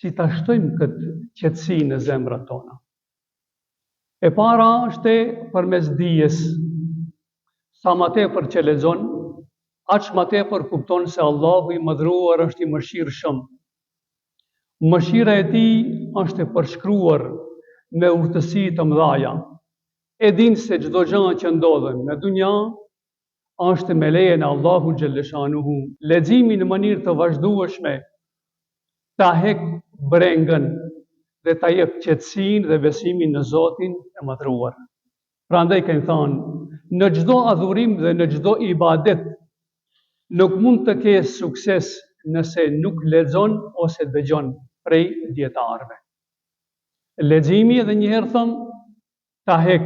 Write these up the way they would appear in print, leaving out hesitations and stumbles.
si ta shtojmë këtë qetësi në zemrat tona. E para është përmes dijes. Sa më tepër që lexon, aq më tepër kupton se Allahu i Madhëruar është i mëshirshëm. Mëshira e tij është e përshkruar me urtësi të mëdha. E din se çdo gjë që ndodhen në dunja është me lejen e Allahu xhalleshanuhu. Leximi në mënyrë të vazhdueshme ta hek brengën dhe ta jep qetësinë dhe besimin në Zotin e Madhëruar. Prandaj kanë thënë, në çdo adhurim dhe në çdo ibadet nuk mund të kesh sukses nëse nuk lexon ose dëgjon prej dietarëve. Leximi edhe një herë thëm, ta hek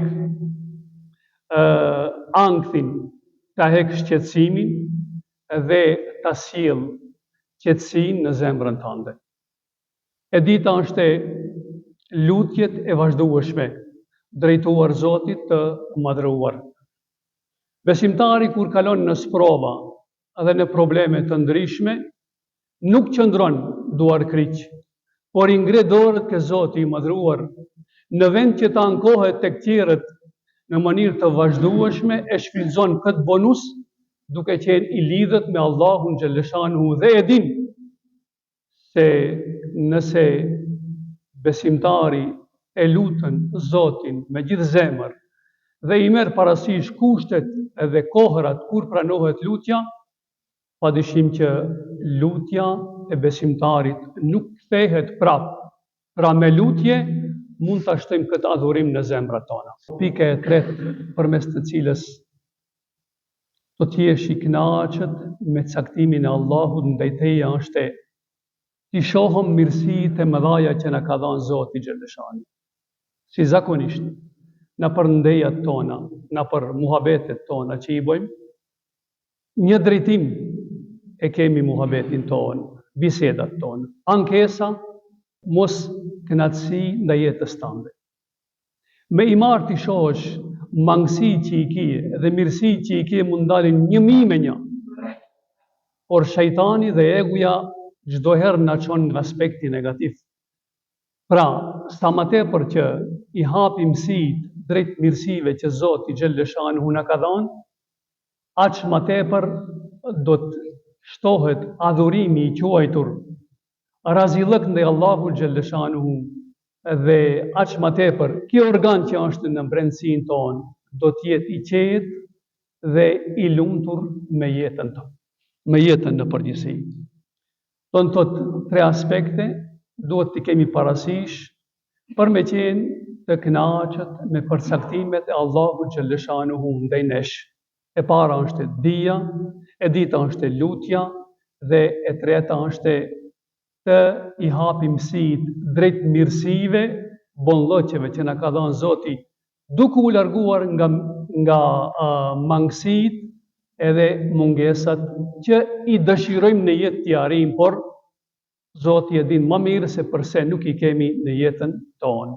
ankthin, ta hek shqetësimin dhe ta sjell qetësinë në zemrën tënde. E dita është lutjet e vazhdueshme drejtuar Zotit të Madhëruar. Besimtari kur kalon në sprova dhe në probleme të ndryshme, nuk qëndron duar kryq, por i ngre dorët ke Zoti i Madhëruar, në vend që të ankohet tek tjerët në mënyrë të vazhdueshme, e shfrytëzon këtë bonus duke qenë i lidhët me Allahun xhalleshanuhu dhe e din se nëse besimtari e lutën Zotin me gjithë zemër dhe i merr parasysh kushtet edhe kohërat kur pranohet lutja, padyshim që lutja e besimtarit nuk kthehet prapë. Pra me lutje mund ta shtojmë këtë adhurim në zemrat tona. Pika e tretë përmes të cilës do të jesh i kënaqur me caktimin e Allahut ndaj teje është ti shohëm mirësitë e mëdha që na ka dhënë Zoti xhalleshanuhu. Si zakonisht, na për ndejat tona, na për muhabetet tona që i bëjmë, një drejtim e kemi muhabetin tonë, bisedat tonë, ankesa, mos kënaqësi ndaj jetës tënde. Me i marë ti shohësh mangësi që i kije dhe mirësi që i kije mund dalin 1.000 por shejtani dhe eguja çdo herë na çon në aspekti negativ. Pra, sa më tepër që i hapim syt drejt mirësive që Zoti xhalleshanuhu na ka dhënë, aq më tepër do të shtohet adhurimi i quajtur razillëk ndaj Allahut xhalleshanuhu dhe aq më tepër ky organ që është në brendësinë tonë do të jetë i qetë dhe i lumtur me jetën tonë, me jetën në përgjithësi. Tonë tot tre aspekte duhet të kemi parasysh për me qenë të kënaqur me përcaktimet e Allahut xhalleshanuhu ndaj nesh. E para është dija, e dita është lutja dhe e treta është të i hapim syt drejt mirësive, bonllëqeve që na ka dhënë Zoti, duke u larguar nga mangësitë edhe mungesat që i dëshirojmë në jetë t'i arrijmë, por Zoti e din më mirë se përse nuk i kemi në jetën tonë.